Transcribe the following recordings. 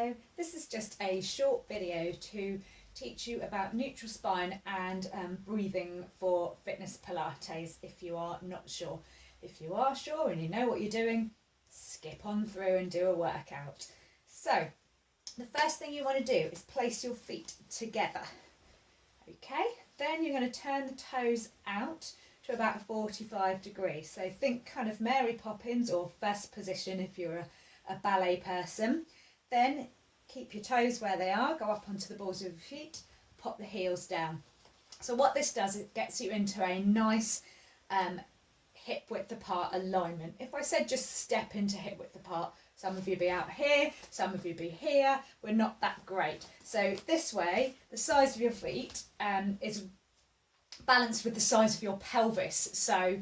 So this is just a short video to teach you about neutral spine and breathing for fitness Pilates if you are not sure. If you are sure and you know what you're doing, skip on through and do a workout. So the first thing you want to do is place your feet together. Okay, then you're going to turn the toes out to about 45 degrees. So think kind of Mary Poppins or first position if you're a ballet person. Then keep your toes where they are, go up onto the balls of your feet, pop the heels down. So what this does, it gets you into a nice hip width apart alignment. If I said just step into hip width apart, some of you be out here, some of you be here. We're not that great. So this way, the size of your feet is balanced with the size of your pelvis. So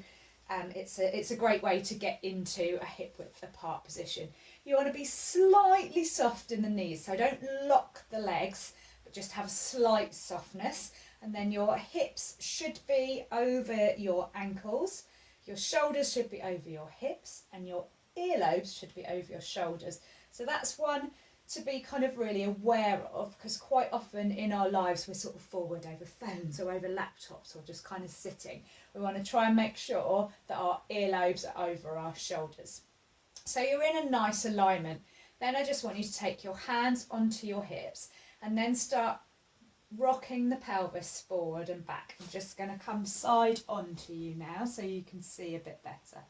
it's a great way to get into a hip width apart position. You want to be slightly soft in the knees, so don't lock the legs, but just have a slight softness. And then your hips should be over your ankles, your shoulders should be over your hips, and your earlobes should be over your shoulders. So that's one to be kind of really aware of, because quite often in our lives we're sort of forward over phones or over laptops or just kind of sitting. We want to try and make sure that our earlobes are over our shoulders. So you're in a nice alignment. Then I just want you to take your hands onto your hips and then start rocking the pelvis forward and back. I'm just going to come side onto you now so you can see a bit better.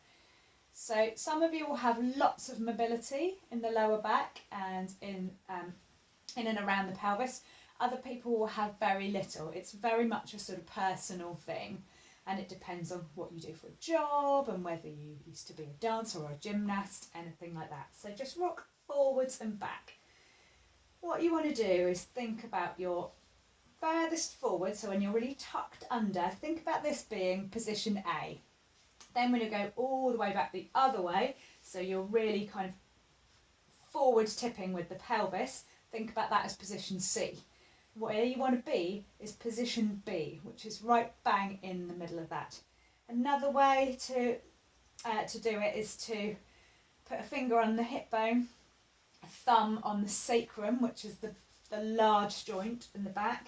So some of you will have lots of mobility in the lower back and in and around the pelvis. Other people will have very little. It's very much a sort of personal thing, and it depends on what you do for a job and whether you used to be a dancer or a gymnast, anything like that. So just rock forwards and back. What you want to do is think about your furthest forward, so when you're really tucked under, think about this being position A. Then we're going to go all the way back the other way, so you're really kind of forward tipping with the pelvis. Think about that as position C. Where you want to be is position B, which is right bang in the middle of that. Another way to do it is to put a finger on the hip bone, a thumb on the sacrum, which is the large joint in the back,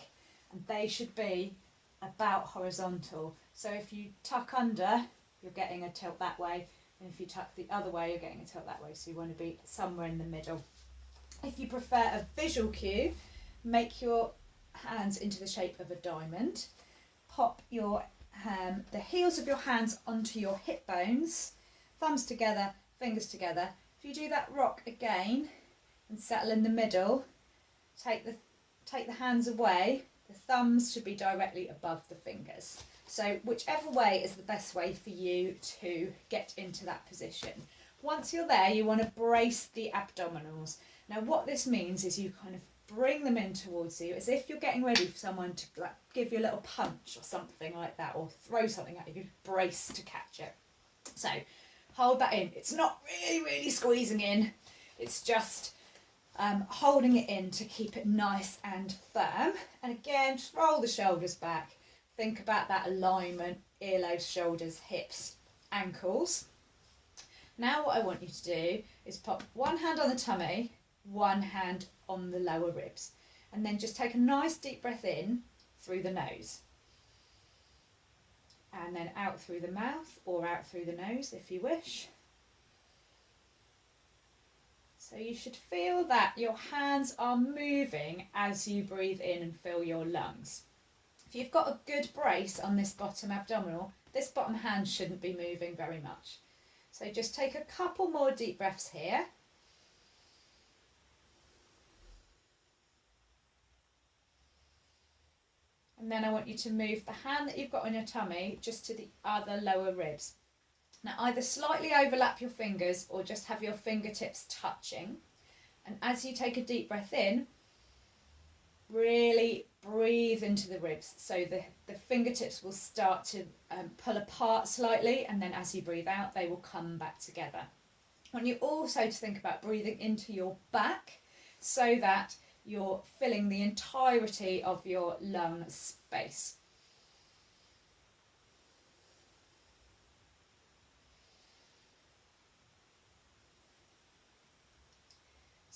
and they should be about horizontal. So if you tuck under, you're getting a tilt that way, and if you tuck the other way, you're getting a tilt that way. So you want to be somewhere in the middle. If you prefer a visual cue, make your hands into the shape of a diamond. Pop your the heels of your hands onto your hip bones, thumbs together, fingers together. If you do that rock again and settle in the middle, take the hands away. The thumbs should be directly above the fingers. So whichever way is the best way for you to get into that position. Once you're there, you want to brace the abdominals. Now what this means is you kind of bring them in towards you as if you're getting ready for someone to like give you a little punch or something like that, or throw something at you. Brace to catch it. So hold that in. It's not really squeezing in. It's just holding it in to keep it nice and firm. And again, just roll the shoulders back. Think about that alignment, earlobes, shoulders, hips, ankles. Now what I want you to do is pop one hand on the tummy, one hand on the lower ribs, and then just take a nice deep breath in through the nose. And then out through the mouth or out through the nose if you wish. So you should feel that your hands are moving as you breathe in and fill your lungs. If you've got a good brace on this bottom abdominal, this bottom hand shouldn't be moving very much. So just take a couple more deep breaths here. And then I want you to move the hand that you've got on your tummy just to the other lower ribs. Now either slightly overlap your fingers or just have your fingertips touching. And as you take a deep breath in, really breathe into the ribs. So the fingertips will start to pull apart slightly, and then as you breathe out, they will come back together. I want you also to think about breathing into your back so that you're filling the entirety of your lung space.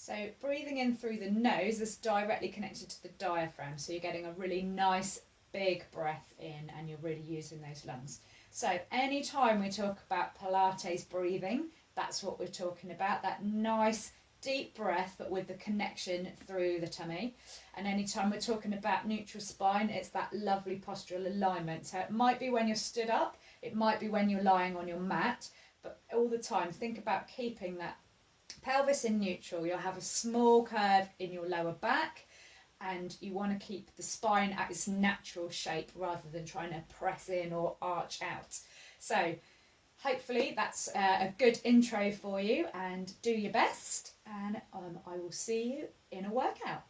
So breathing in through the nose is directly connected to the diaphragm. So you're getting a really nice big breath in and you're really using those lungs. So anytime we talk about Pilates breathing, that's what we're talking about, that nice deep breath but with the connection through the tummy. And anytime we're talking about neutral spine, it's that lovely postural alignment. So it might be when you're stood up, it might be when you're lying on your mat, but all the time think about keeping that pelvis in neutral. You'll have a small curve in your lower back and you want to keep the spine at its natural shape rather than trying to press in or arch out. So hopefully that's a good intro for you, and do your best, and I will see you in a workout.